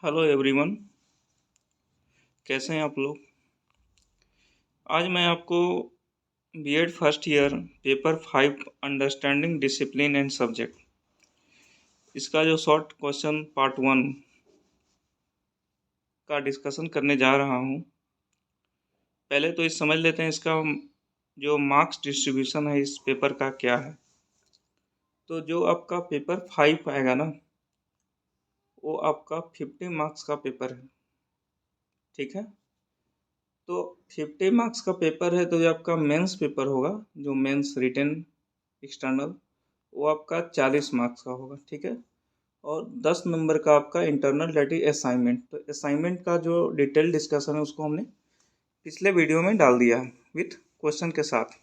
Hello everyone. कैसे हैं आप लोग। आज मैं आपको B Ed first year paper 5 understanding discipline and subject इसका जो शॉर्ट क्वेश्चन पार्ट 1 का डिस्कशन करने जा रहा हूं। पहले तो इस समझ लेते हैं इसका जो मार्क्स डिस्ट्रीब्यूशन है इस पेपर का क्या है। तो जो आपका पेपर 5 आएगा ना, वो आपका 50 मार्क्स का पेपर है। ठीक है, तो 50 मार्क्स का पेपर है। तो जो आपका मेंस पेपर होगा, जो मेंस रिटन एक्सटर्नल, वो आपका 40 मार्क्स का होगा। ठीक है, और 10 नंबर का आपका इंटरनल डेट इज असाइनमेंट। तो असाइनमेंट का जो डिटेल डिस्कशन है उसको हमने पिछले वीडियो में डाल दिया है विथ क्वेश्चन के साथ।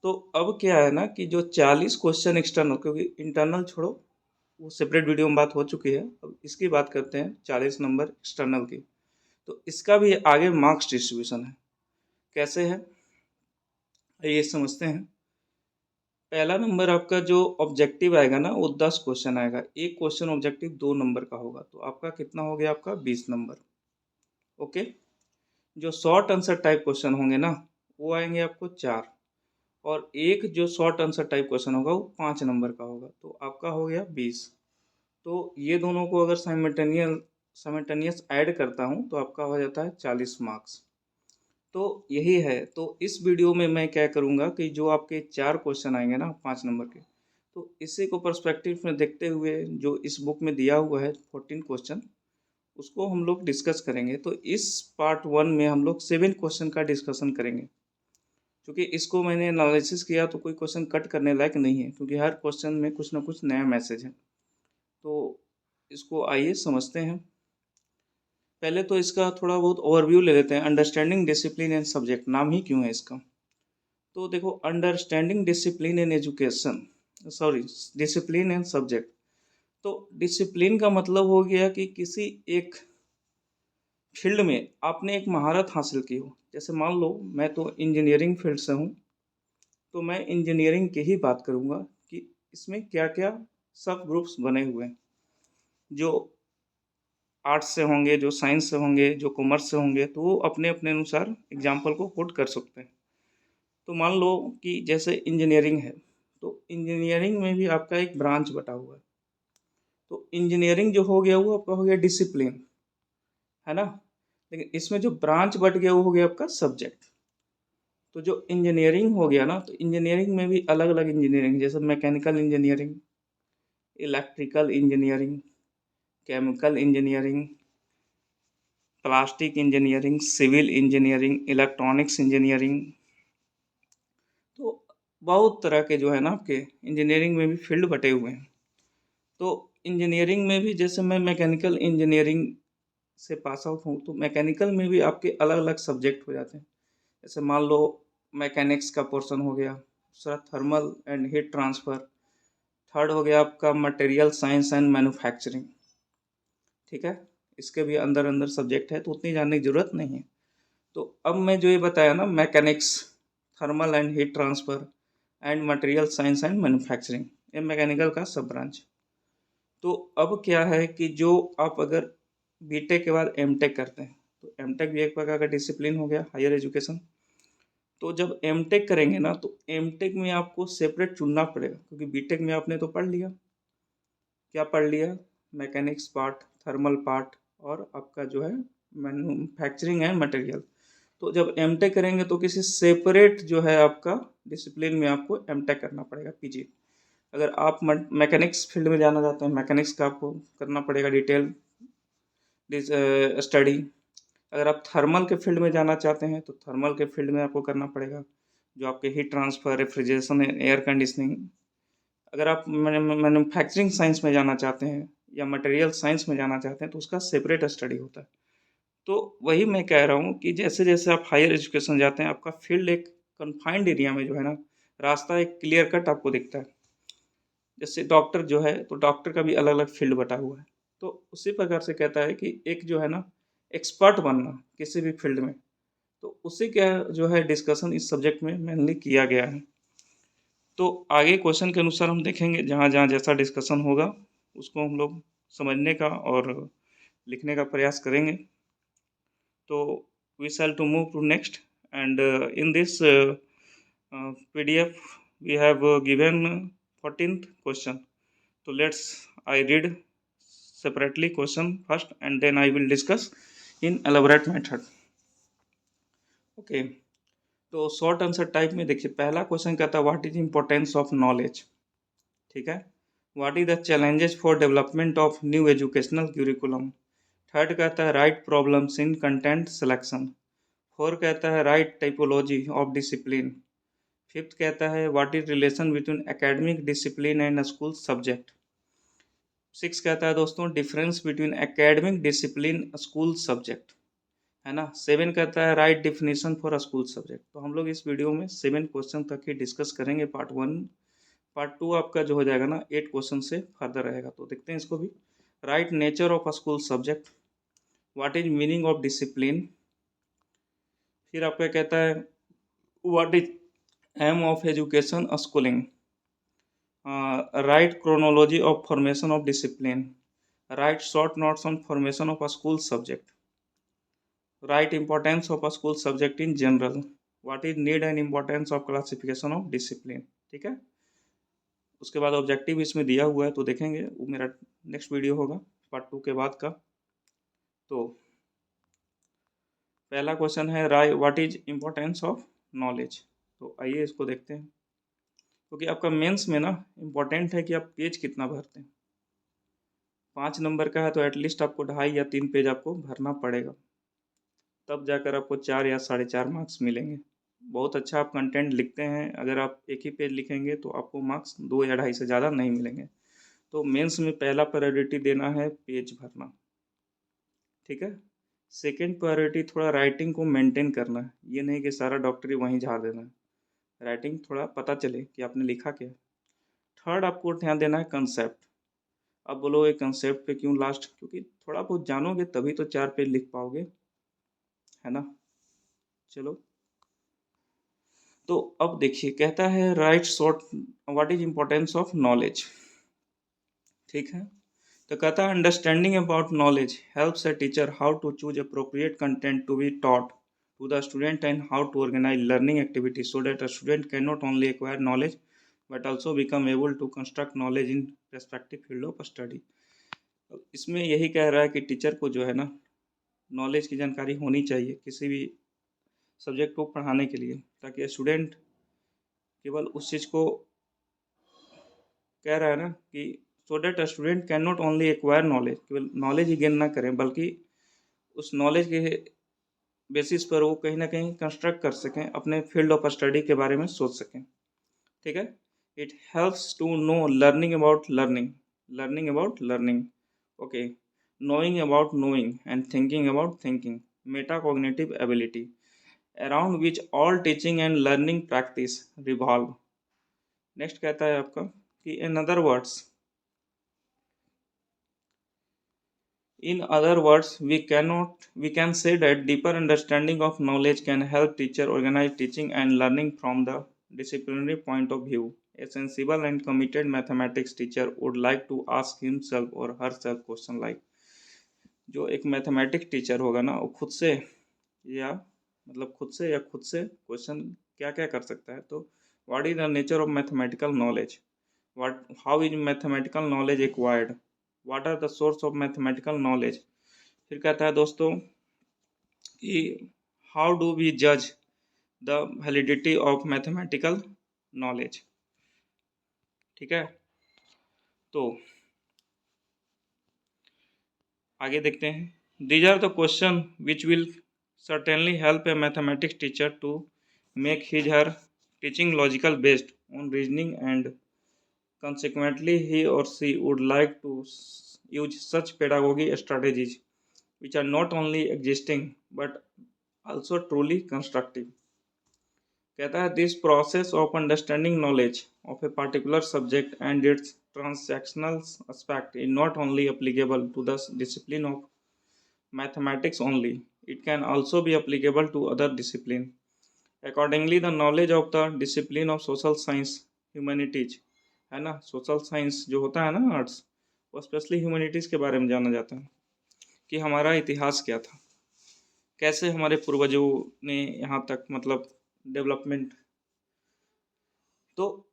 तो अब क्या है ना कि जो 40 क्वेश्चन एक्सटर्नल, क्योंकि इंटरनल छोड़ो वो सेपरेट वीडियो में बात हो चुकी है, अब इसकी बात करते हैं 40 नंबर एक्सटर्नल की। तो इसका भी आगे मार्क्स डिस्ट्रीब्यूशन है। कैसे है ये समझते हैं। पहला नंबर आपका जो ऑब्जेक्टिव आएगा ना, वो 10 क्वेश्चन आएगा। एक क्वेश्चन ऑब्जेक्टिव 2 नंबर का होगा, तो आपका कितना हो गया, आपका 20 नंबर। ओके, जो शॉर्ट आंसर टाइप क्वेश्चन होंगे ना, वो आएंगे आपको 4, और एक जो शॉर्ट आंसर टाइप क्वेश्चन होगा वो 5 नंबर का होगा, तो आपका हो गया 20। तो ये दोनों को अगर साइमल्टेनियस ऐड करता हूँ तो आपका हो जाता है 40 मार्क्स। तो यही है। तो इस वीडियो में मैं क्या करूँगा कि जो आपके 4 क्वेश्चन आएंगे ना 5 नंबर के, तो इसी को पर्सपेक्टिव में देखते हुए जो इस बुक में दिया हुआ है 14 क्वेश्चन, उसको हम लोग डिस्कस करेंगे। तो इस पार्ट 1 में हम लोग 7 क्वेश्चन का डिस्कशन करेंगे। क्योंकि इसको मैंने एनालिसिस किया तो कोई क्वेश्चन कट करने लायक नहीं है, क्योंकि हर क्वेश्चन में कुछ ना कुछ नया मैसेज है। तो इसको आइए समझते हैं। पहले तो इसका थोड़ा बहुत ओवरव्यू ले लेते हैं। अंडरस्टैंडिंग डिसिप्लिन एंड सब्जेक्ट नाम ही क्यों है इसका। तो देखो, understanding discipline in education, sorry, discipline and subject. तो डिसिप्लिन का मतलब हो गया कि किसी एक फील्ड में आपने एक महारत हासिल की हो। जैसे मान लो मैं तो इंजीनियरिंग फील्ड से हूँ, तो मैं इंजीनियरिंग की ही बात करूँगा कि इसमें क्या क्या सब ग्रुप्स बने हुए हैं। जो आर्ट्स से होंगे, जो साइंस से होंगे, जो कॉमर्स से होंगे, तो वो अपने अपने अनुसार एग्जाम्पल को कोट कर सकते हैं। तो मान लो कि जैसे इंजीनियरिंग है, तो इंजीनियरिंग में भी आपका एक ब्रांच बटा हुआ है। तो इंजीनियरिंग जो हो गया वो आपका हो गया डिसिप्लिन, है ना। लेकिन इसमें जो ब्रांच बट गया वो हो गया आपका सब्जेक्ट। तो जो इंजीनियरिंग हो गया ना, तो इंजीनियरिंग में भी अलग अलग इंजीनियरिंग, जैसे mechanical engineering, electrical engineering, chemical engineering, plastic engineering, civil engineering, electronics engineering. तो बहुत तरह के जो है ना आपके इंजीनियरिंग में भी फील्ड बटे हुए हैं। तो इंजीनियरिंग में भी जैसे मैं मैकेनिकल इंजीनियरिंग से पास आउट हूँ, तो मैकेनिकल में भी आपके अलग अलग सब्जेक्ट हो जाते हैं। जैसे मान लो मैकेनिक्स का पोर्शन हो गया, दूसरा thermal and heat transfer, third हो गया आपका मटेरियल साइंस एंड मैन्युफैक्चरिंग। ठीक है, इसके भी अंदर अंदर सब्जेक्ट है, तो उतनी जानने की ज़रूरत नहीं है। तो अब मैं जो ये बताया ना, mechanics, thermal and heat transfer and material science and manufacturing, ये मैकेनिकल का सब ब्रांच। तो अब क्या है कि जो आप अगर बीटेक के बाद एमटेक करते हैं, तो एमटेक भी एक प्रकार का डिसिप्लिन हो गया, हायर एजुकेशन। तो जब एमटेक करेंगे ना, तो एमटेक में आपको सेपरेट चुनना पड़ेगा, क्योंकि बीटेक में आपने तो पढ़ लिया, क्या पढ़ लिया, मैकेनिक्स पार्ट, थर्मल पार्ट, और आपका जो है मैन्युफैक्चरिंग एंड मटेरियल। तो जब एमटेक करेंगे तो किसी सेपरेट जो है आपका डिसिप्लिन में आपको एमटेक करना पड़ेगा, पीजी। अगर आप मैकेनिक्स फील्ड में जाना चाहते हैं, मैकेनिक्स का आपको करना पड़ेगा डिटेल स्टडी। अगर आप थर्मल के फील्ड में जाना चाहते हैं, तो थर्मल के फील्ड में आपको करना पड़ेगा जो आपके heat transfer, refrigeration, air conditioning. अगर आप मैन्युफैक्चरिंग साइंस में जाना चाहते हैं या मटेरियल साइंस में जाना चाहते हैं, तो उसका सेपरेट स्टडी होता है। तो वही मैं कह रहा हूँ कि जैसे जैसे आप हायर एजुकेशन जाते हैं, आपका फील्ड एक कन्फाइंड एरिया में जो है ना, रास्ता एक क्लियर कट आपको दिखता है। जैसे डॉक्टर जो है, तो डॉक्टर का भी अलग अलग फील्ड बटा हुआ है। तो उसी प्रकार से कहता है कि एक जो है ना, एक्सपर्ट बनना किसी भी फील्ड में, तो उसी का जो है डिस्कशन इस सब्जेक्ट में मेनली किया गया है। तो आगे क्वेश्चन के अनुसार हम देखेंगे, जहाँ जहाँ जैसा डिस्कशन होगा उसको हम लोग समझने का और लिखने का प्रयास करेंगे। तो we shall to move to next and in this PDF we have given 14th question. So let's I read separately question first and then I will discuss in elaborate method. Okay. तो short answer type में देखिए, पहला question कहता है what is importance of knowledge. ठीक है। What is the challenges for development of new educational curriculum. Third कहता है right problems in content selection. Four कहता है right typology of discipline. Fifth कहता है what is relation between academic discipline and school subject. Six कहता है दोस्तों difference between academic discipline school subject, है ना। सेवन कहता है right definition for school subject. तो हम लोग इस वीडियो में 7 क्वेश्चन तक ही डिस्कस करेंगे पार्ट 1। पार्ट 2 आपका जो हो जाएगा ना 8 क्वेश्चन से फर्दर रहेगा। तो देखते हैं इसको भी। Right nature of a school subject, what is meaning of discipline. फिर आपका कहता है what is aim of education schooling, right chronology of formation of discipline, right short notes on formation of a school subject, right importance of a school subject in general, what is need and importance of classification of discipline. ठीक है। उसके बाद objective इसमें दिया हुआ है तो देखेंगे, वो मेरा नेक्स्ट वीडियो होगा पार्ट 2 के बाद का। तो पहला क्वेश्चन है राय what is importance of knowledge. तो आइए इसको देखते हैं, क्योंकि आपका मेंस में ना इम्पोर्टेंट है कि आप पेज कितना भरते हैं। 5 नंबर का है तो एटलीस्ट आपको 2.5 या 3 पेज आपको भरना पड़ेगा, तब जाकर आपको 4 या 4.5 मार्क्स मिलेंगे। बहुत अच्छा आप कंटेंट लिखते हैं, अगर आप एक ही पेज लिखेंगे तो आपको मार्क्स 2 या 2.5 से ज़्यादा नहीं मिलेंगे। तो मेंस में पहला प्रायोरिटी देना है पेज भरना। ठीक है। सेकंड प्रायोरिटी थोड़ा राइटिंग को मेंटेन करना है, ये नहीं कि सारा डॉक्टरी वहीं झाड़ देना है, राइटिंग थोड़ा पता चले कि आपने लिखा क्या। थर्ड आपको ध्यान देना है कंसेप्ट। अब बोलो ये कंसेप्ट पे क्यों लास्ट, क्योंकि थोड़ा बहुत जानोगे तभी तो 4 पेज लिख पाओगे, है ना। चलो, तो अब देखिए कहता है right short what is importance of knowledge. ठीक है। तो कहता है understanding about knowledge helps a teacher how to choose appropriate content to be taught to the student and how to organise learning activity so that a student can not only acquire knowledge but also become able to construct knowledge in respective field of study. इसमें यही कह रहा है कि teacher को जो है ना नॉलेज की जानकारी होनी चाहिए किसी भी सब्जेक्ट को पढ़ाने के लिए, ताकि स्टूडेंट केवल उस चीज़ को कह रहा है ना कि so that student can not only acquire knowledge, केवल नॉलेज ही गेन ना करें बल्कि उस नॉलेज के बेसिस पर वो कहीं ना कहीं कंस्ट्रक्ट कर सकें, अपने फील्ड ऑफ स्टडी के बारे में सोच सकें। ठीक है। It helps to know learning about learning, learning about learning, okay, knowing about knowing and thinking about thinking, metacognitive ability around which all teaching and learning practice revolve। Next कहता है आपका कि in other words we can say that deeper understanding of knowledge can help teacher organize teaching and learning from the disciplinary point of view। A sensible and committed mathematics teacher would like to ask himself or herself question like, जो एक mathematics teacher होगा ना वो खुद से या खुद से क्वेश्चन क्या क्या कर सकता है। तो what is the nature of mathematical knowledge, what how is mathematical knowledge acquired, what are the source of mathematical knowledge. फिर कहता है दोस्तों कि हाउ डू वी जज the validity of mathematical knowledge. ठीक है। तो आगे देखते हैं। These are the question which will certainly help a mathematics teacher to make his her teaching logical based on reasoning, and consequently he or she would like to use such pedagogy strategies which are not only existing but also truly constructive। कहता है this process of understanding knowledge of A particular subject and its transactional aspect is not only applicable to the discipline of mathematics only, it can also be applicable to other disciplines। Accordingly, the knowledge of the discipline of social science, humanities, है ना, social science जो होता है ना arts, वो specially humanities के बारे में जाना जाता है। कि हमारा इतिहास क्या था, कैसे हमारे पूर्वजों ने यहाँ तक मतलब डेवलपमेंट। तो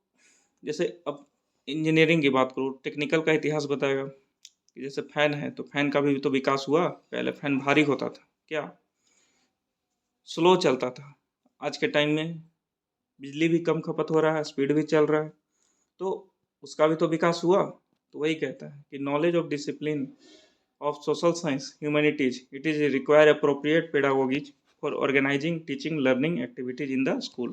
जैसे अब इंजीनियरिंग की बात करूँ, टेक्निकल का इतिहास बताएगा कि जैसे फैन है तो फैन का भी तो विकास हुआ। पहले फैन भारी होता था, क्या स्लो चलता था। आज के टाइम में बिजली भी कम खपत हो रहा है, स्पीड भी चल रहा है, तो उसका भी तो विकास हुआ। तो वही कहता है कि knowledge of discipline of social science, humanities, it is require appropriate pedagogies for organizing teaching learning activities in the school.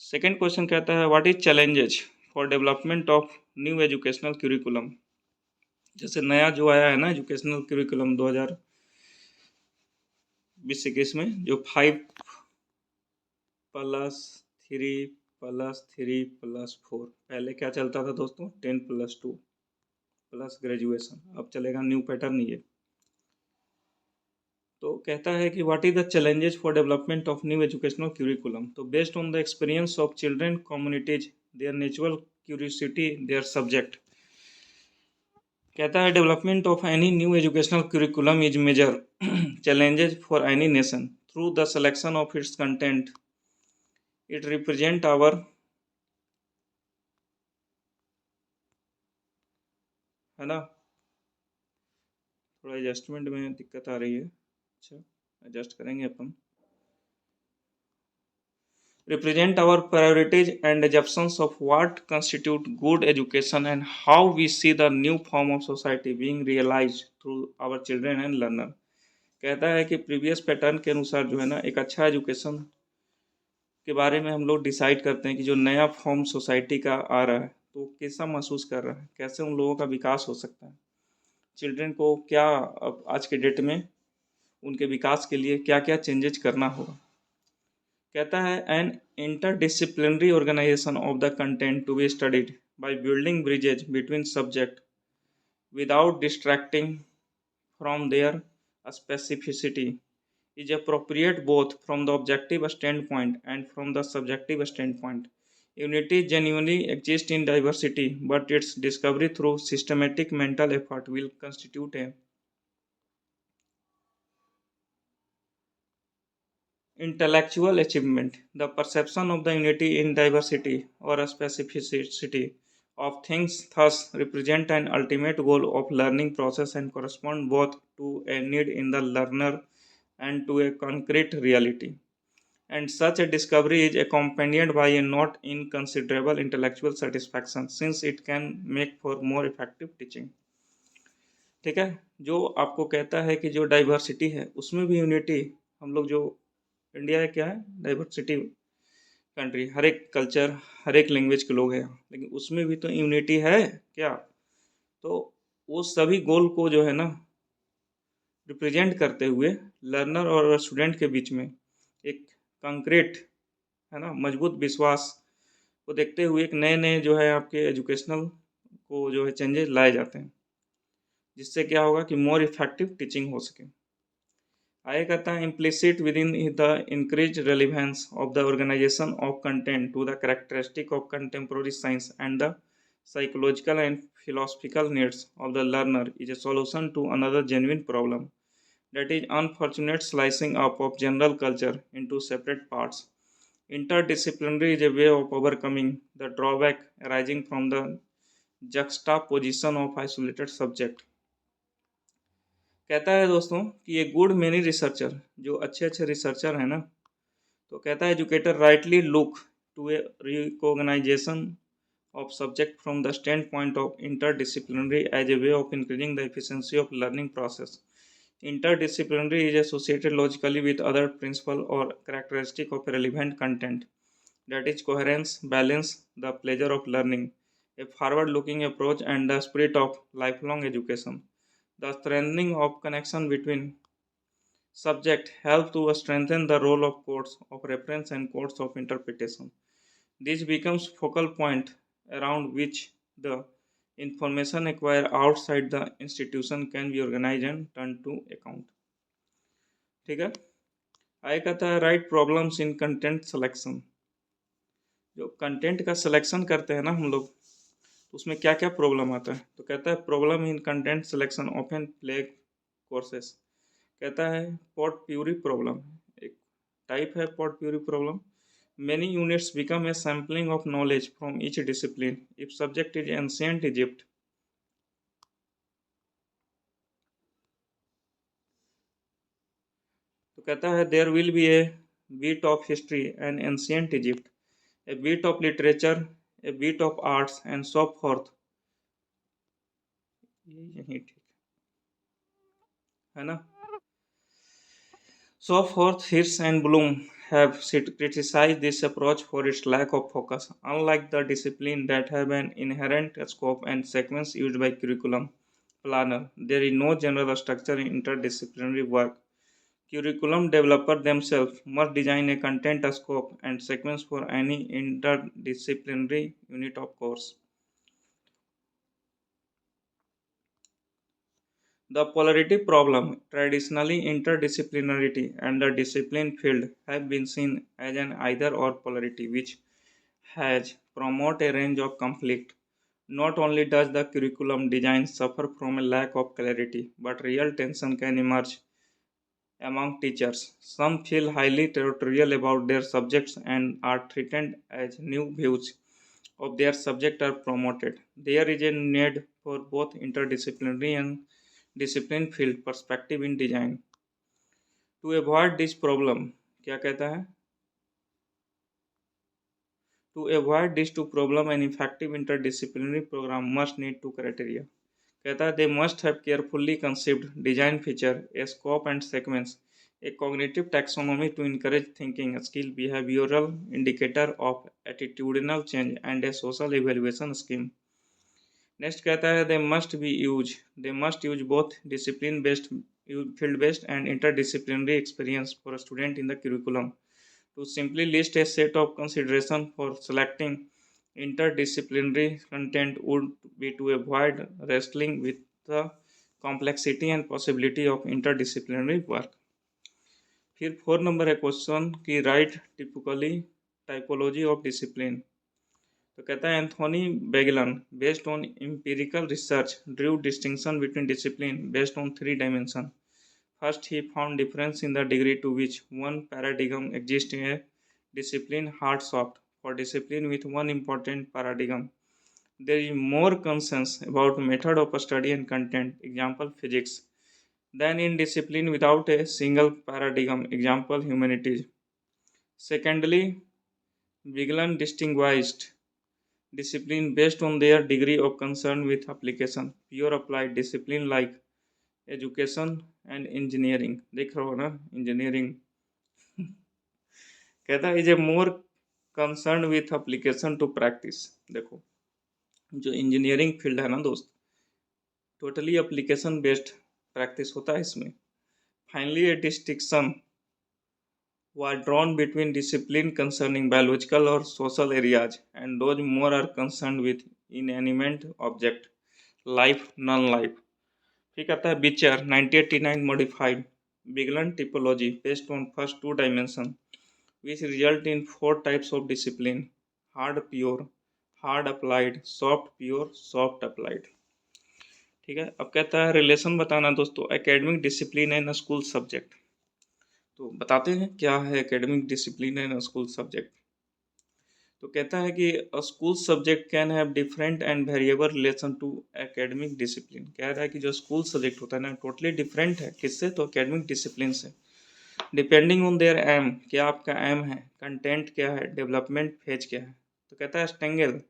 Second question कहता है what is challenges for development of new educational curriculum। जैसे नया जो आया है ना educational curriculum 2020-21 में, जो 5+3+3+4, पहले क्या चलता था दोस्तों, 10+2 प्लस ग्रेजुएशन। अब चलेगा न्यू पैटर्न ये। तो कहता है कि what is the challenges for development of new educational curriculum. तो based on the experience of children communities, their natural curiosity, their subject. कहता है development of any new educational curriculum is major challenges for any nation through the selection of its content. It represent our, है ना, थोड़ा adjustment में दिक्कत आ रही है। अच्छा, एडजस्ट करेंगे अपन। represent our priorities and assumptions of what constitute good education and how we see the new form of society being realized through our children and learner। कहता है कि प्रीवियस पैटर्न के अनुसार जो है ना, एक अच्छा एजुकेशन के बारे में हम लोग डिसाइड करते हैं कि जो नया फॉर्म सोसाइटी का आ रहा है तो कैसा महसूस कर रहा है, कैसे उन लोगों का विकास हो सकता है, चिल्ड्रन को क्या अब आज के डेट में उनके विकास के लिए क्या क्या चेंजेज करना होगा। कहता है an interdisciplinary organisation of the content to be studied by building bridges between subject without distracting from their specificity is appropriate both from the objective standpoint and from the subjective standpoint. Unity genuinely exists in diversity, but its discovery through systematic mental effort will constitute a intellectual achievement. The perception of the unity in diversity or a specificity of things thus represent an ultimate goal of learning process and correspond both to a need in the learner and to a concrete reality. And such a discovery is accompanied by a not inconsiderable intellectual satisfaction since it can make for more effective teaching। ठीक है, जो आपको कहता है कि जो diversity है उसमें भी यूनिटी, हम लोग जो इंडिया है क्या है, डाइवर्सिटी कंट्री, हर एक कल्चर हर एक लैंग्वेज के लोग हैं, लेकिन उसमें भी तो यूनिटी है क्या। तो वो सभी गोल को जो है ना रिप्रेजेंट करते हुए लर्नर और स्टूडेंट के बीच में एक कंक्रीट, है ना, मजबूत विश्वास को देखते हुए एक नए नए जो है आपके एजुकेशनल को जो है चेंजेस लाए जाते हैं, जिससे क्या होगा कि मोर इफेक्टिव टीचिंग हो सके। आगे कहता है implicit within the increase relevance of the organisation of content to the characteristic of contemporary science and the psychological and philosophical needs of the learner is a solution to another genuine problem, that is unfortunate slicing up of general culture into separate parts। Interdisciplinary is a way of overcoming the drawback arising from the juxtaposition of isolated subject। कहता है दोस्तों कि ये good many researcher, जो अच्छे अच्छे researcher हैं ना, तो कहता है educator rightly look to a recognisation of subject from the standpoint of interdisciplinary as a way of increasing the efficiency of learning process। Interdisciplinary is associated logically with other principle or characteristic of relevant content, that is coherence, balance, the pleasure of learning, a forward-looking approach, and the spirit of lifelong education। The strengthening of connection between subject help to strengthen the role of codes of reference and codes of interpretation। This becomes focal point around which the information acquired outside the institution can be organized and turned to account। ठीक है, आगे कहता है right problems in content selection. जो content का selection करते हैं ना हम लोग, तो उसमें क्या क्या प्रॉब्लम आता है, तो कहता है problem in content selection often plague courses. कहता है पॉट प्यूरी प्रॉब्लम, एक टाइप है pot puree problem. Many units become a sampling of knowledge from each discipline. If subject is ancient Egypt, तो कहता है there will be a bit of history and ancient Egypt, a bit of literature, a bit of arts and so forth. ये यही ठीक है ना। So forth, Hirsch and Bloom have criticized this approach for its lack of focus. Unlike the discipline that have an inherent scope and sequence used by curriculum planner, there is no general structure in interdisciplinary work. Curriculum developers themselves must design a content scope and sequence for any interdisciplinary unit of course. The polarity problem, traditionally interdisciplinarity and the discipline field have been seen as an either or polarity which has promote a range of conflict. Not only does the curriculum design suffer from a lack of clarity, but real tension can emerge among teachers. Some feel highly territorial about their subjects and are threatened as new views of their subject are promoted. There is a need for both interdisciplinary and discipline field perspective in design. To avoid this problem, क्या कहता है? To avoid these two problem, an effective interdisciplinary program must need two criteria. कहता है they must have carefully conceived design feature, a scope and sequence, a cognitive taxonomy to encourage thinking, skill, behavioral indicator of attitudinal change, and a social evaluation scheme. Next कहता है they must use both discipline based field based and interdisciplinary experience for student in the curriculum. To simply list a set of consideration for selecting interdisciplinary content would be to avoid wrestling with the complexity and possibility of interdisciplinary work. फिर 4 number है question कि right typically typology of discipline. तो कहता है Anthony Biglan based on empirical research drew distinction between discipline based on 3 dimensions. First, he found difference in the degree to which one paradigm exists in a discipline hard-soft. For discipline with one important paradigm, there is more consensus about method of study and content, example physics, than in discipline without a single paradigm, example humanities. Secondly, Vigeland distinguished discipline based on their degree of concern with application. Pure applied discipline like education and engineering, देख रहे हो ना engineering. कहता है is a more concern with application to practice. देखो जो engineering field है ना दोस्त, टोटली एप्लीकेशन बेस्ड प्रैक्टिस होता है इसमें। Finally A distinction was drawn between discipline concerning biological or social areas and those more are concerned with inanimate object, life, non-life. फिर कहता है बिचर 1989 modified Bigland typology based on first 2 dimensions, which result in 4 types of discipline: hard pure, hard applied, soft pure, soft applied. ठीक है, अब कहता है relation बताना दोस्तों academic discipline and school subject. तो बताते हैं क्या है academic discipline and school subject. तो कहता है कि school subject can have different and variable relation to academic discipline. कह रहा है कि जो स्कूल सब्जेक्ट होता है ना टोटली डिफरेंट है किससे, तो एकेडमिक डिसिप्लिन से। डिपेंडिंग ऑन देयर एम, क्या आपका एम है, कंटेंट क्या है, डेवलपमेंट फेज क्या है। तो कहता है स्टेंगल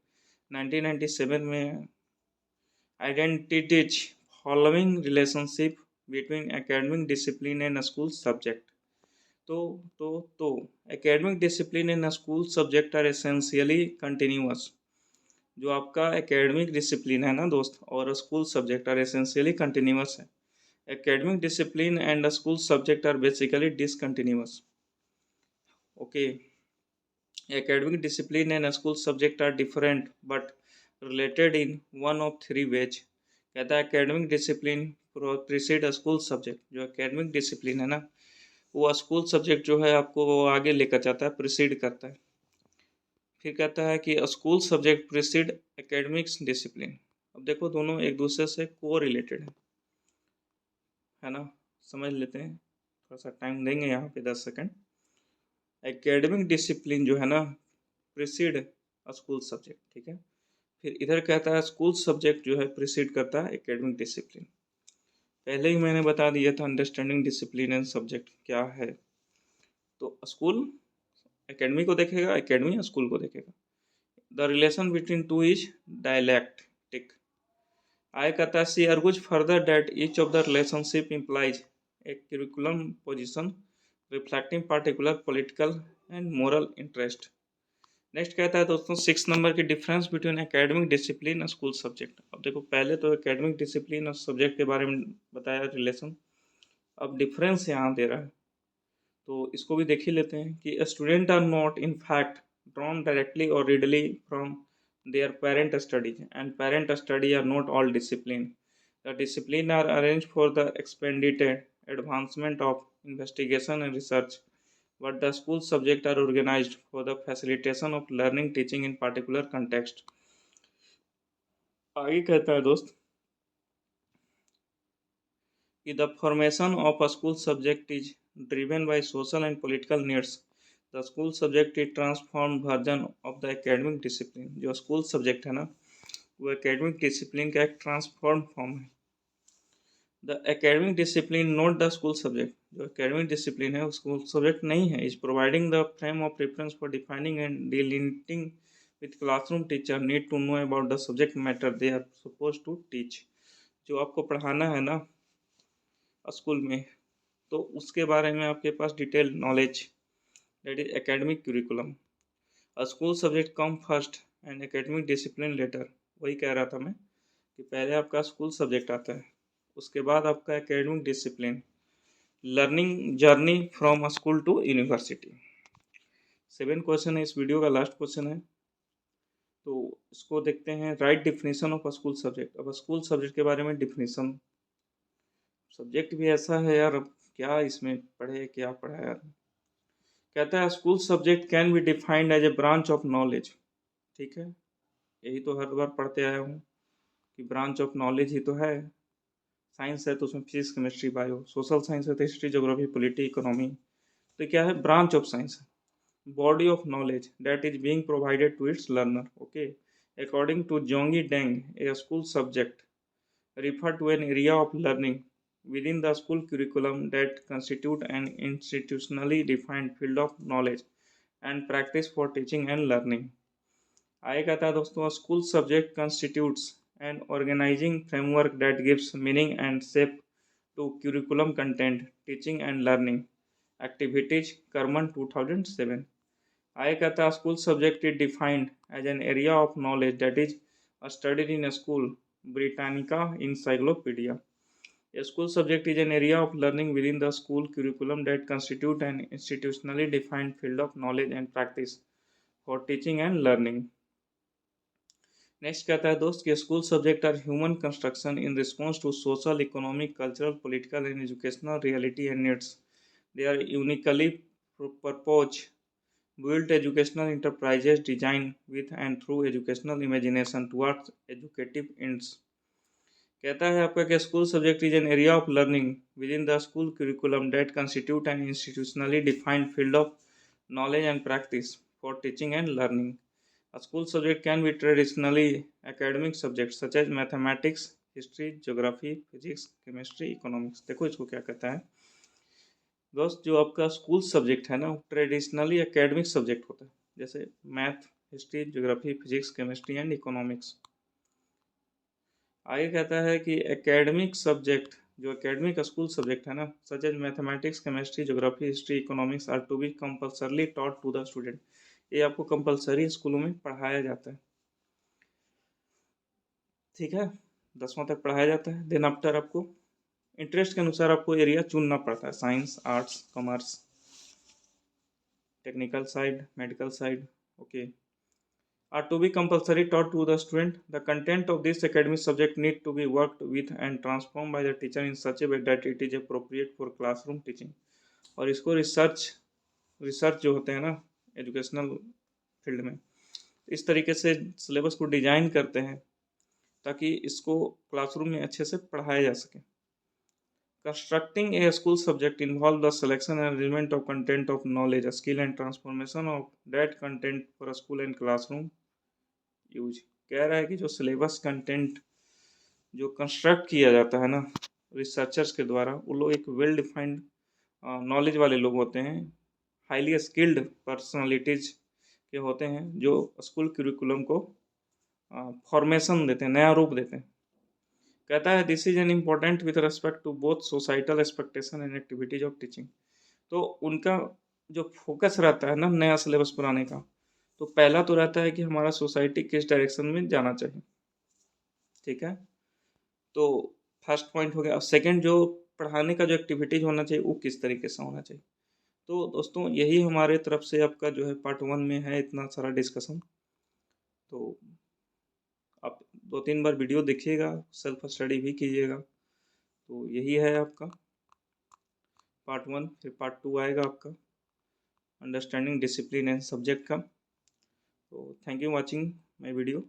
1997 में identities following relationship between academic discipline and school subject. तो academic discipline in school subject are essentially continuous. जो आपका एकेडमिक डिसिप्लिन है ना दोस्त और school subject are essentially continuous है। Academic discipline and school subject are basically discontinuous. Okay, academic discipline and school subject are different but related in one of 3 ways. कहता है academic discipline precede school subject. जो academic discipline है ना वो school subject जो है आपको वो आगे लेकर जाता है, प्रिसीड करता है। फिर कहता है कि school subject precede academics discipline. अब देखो दोनों एक दूसरे से को रिलेटेड है ना, समझ लेते हैं, थोड़ा सा टाइम देंगे यहाँ पे 10 सेकंड। एकेडमिक डिसिप्लिन जो है ना प्रिसीड स्कूल सब्जेक्ट, ठीक है। फिर इधर कहता है स्कूल सब्जेक्ट जो है प्रिसीड करता है एकेडमिक डिसिप्लिन। पहले ही मैंने बता दिया था अंडरस्टैंडिंग डिसिप्लिन एंड सब्जेक्ट क्या है। तो स्कूल एकेडमी को देखेगा, एकेडमी स्कूल को देखेगा। The relation between two is dialectic. I कहता है सी argues further that each of the relationship implies a curriculum position reflecting particular political and moral interest. Next कहता है दोस्तों 6 नंबर की डिफरेंस बिटवीन एकेडमिक डिसिप्लिन और school subject. अब देखो पहले तो एकेडमिक डिसिप्लिन और सब्जेक्ट के बारे में बताया रिलेशन, अब डिफरेंस यहाँ दे रहा है, तो इसको भी देख ही लेते हैं कि student are not in fact drawn directly और readily from their parent studies, and parent study are not all discipline. The discipline are arranged for the expedited advancement of investigation and research, but the school subject are organized for the facilitation of learning teaching in particular context. आगे कहता है दोस्त कि the formation of a school subject is driven by social and political needs. The school subject is transformed version of the academic discipline. जो school subject है ना वो academic discipline का एक ट्रांसफॉर्म फॉर्म है। The academic discipline not the school subject. जो academic discipline है वो स्कूल सब्जेक्ट नहीं है। Is providing the frame of reference for defining and delimiting with classroom teacher need to know about the subject matter they are suppose to teach. जो आपको पढ़ाना है ना स्कूल में, तो उसके बारे में आपके पास detail knowledge, that is academic curriculum. A school subject come first and academic discipline later. वही कह रहा था मैं कि पहले आपका स्कूल सब्जेक्ट आता है, उसके बाद आपका academic discipline, learning journey from school to university. 7 question है, इस वीडियो का लास्ट क्वेश्चन है, तो इसको देखते हैं। Right definition of school subject. अब स्कूल सब्जेक्ट के बारे में डिफिनेशन, सब्जेक्ट भी ऐसा है यार, अब क्या इसमें पढ़े क्या पढ़ा यार। कहता है school subject can be defined as a branch of knowledge. ठीक है, यही तो हर बार पढ़ते आया हूँ कि ब्रांच ऑफ नॉलेज ही तो है। साइंस है तो उसमें physics chemistry bio, social science है तो हिस्ट्री ज्योग्राफी पॉलिटी इकोनॉमी। तो क्या है, ब्रांच ऑफ साइंस है। Body of knowledge that is being provided to its learner. Okay, according to Zongyi Deng a school subject refer to an area of learning within the school curriculum that constitute an institutionally defined field of knowledge and practice for teaching and learning. आगे कहता है दोस्तों school subject constitutes an organizing framework that gives meaning and shape to curriculum content, teaching and learning activities. Kerman 2007. आगे कहता है school subject is defined as an area of knowledge that is studied in a school. Britannica Encyclopedia. A school subject is an area of learning within the school curriculum that constitute an institutionally defined field of knowledge and practice for teaching and learning. Next कहता है दोस्त कि school subject are human construction in response to social, economic, cultural, political and educational reality and needs. They are uniquely purpose built educational enterprises designed with and through educational imagination towards educative ends. कहता है आपका कि school subject is an area of learning within the school curriculum that constitute an institutionally defined field of knowledge and practice for teaching and learning. A school subject can be traditionally academic subjects such as mathematics, history, geography, physics, chemistry, economics. देखो इसको क्या कहता है दोस्त, जो आपका school subject है ना वो ट्रेडिशनली एकेडमिक सब्जेक्ट होता है, जैसे math, history, geography, physics, chemistry and economics. आगे कहता है कि एकेडमिक सब्जेक्ट, जो एकेडमिक स्कूल सब्जेक्ट है ना such as mathematics, chemistry, geography, history, economics are to be compulsorily taught to the student. ये आपको कंपल्सरी स्कूलों में पढ़ाया जाता है, ठीक है, 10वां तक पढ़ाया जाता है। देन आफ्टर आपको इंटरेस्ट के अनुसार आपको एरिया चुनना पड़ता है, science, arts, commerce, technical side, medical side. Okay, are to be compulsory taught to the student. The content of this academic subject need to be worked with and transformed by the teacher in such a way that it is appropriate for classroom teaching. और इसको research जो होते हैं ना educational field में, इस तरीके से सिलेबस को डिजाइन करते हैं ताकि इसको क्लासरूम में अच्छे से पढ़ाया जा सके। Constructing a school subject involves the selection and arrangement of content of knowledge, skill and transformation of that content for a school and classroom use. कह रहा है कि जो सिलेबस कंटेंट जो कंस्ट्रक्ट किया जाता है ना रिसर्चर्स के द्वारा, वो लोग एक वेल डिफाइंड नॉलेज वाले लोग होते हैं, हाईली स्किल्ड पर्सनालिटीज के होते हैं, जो स्कूल करिकुलम को फॉर्मेशन देते हैं, नया रूप देते हैं। कहता है this is an important with respect to both societal expectation and activities of teaching. तो उनका जो फोकस रहता है ना नया सिलेबस बनाने का, तो पहला तो रहता है कि हमारा सोसाइटी किस डायरेक्शन में जाना चाहिए, ठीक है। तो फर्स्ट पॉइंट हो गया। सेकंड, जो पढ़ाने का जो एक्टिविटीज होना चाहिए वो किस तरीके से होना चाहिए। तो दोस्तों यही हमारे तरफ से आपका जो है पार्ट 1 में है इतना सारा डिस्कशन। तो आप 2-3 बार वीडियो देखिएगा, सेल्फ स्टडी भी कीजिएगा। तो यही है आपका पार्ट 1। फिर पार्ट 2 आएगा आपका अंडरस्टैंडिंग डिसिप्लिन एंड सब्जेक्ट का। तो thank you watching my video.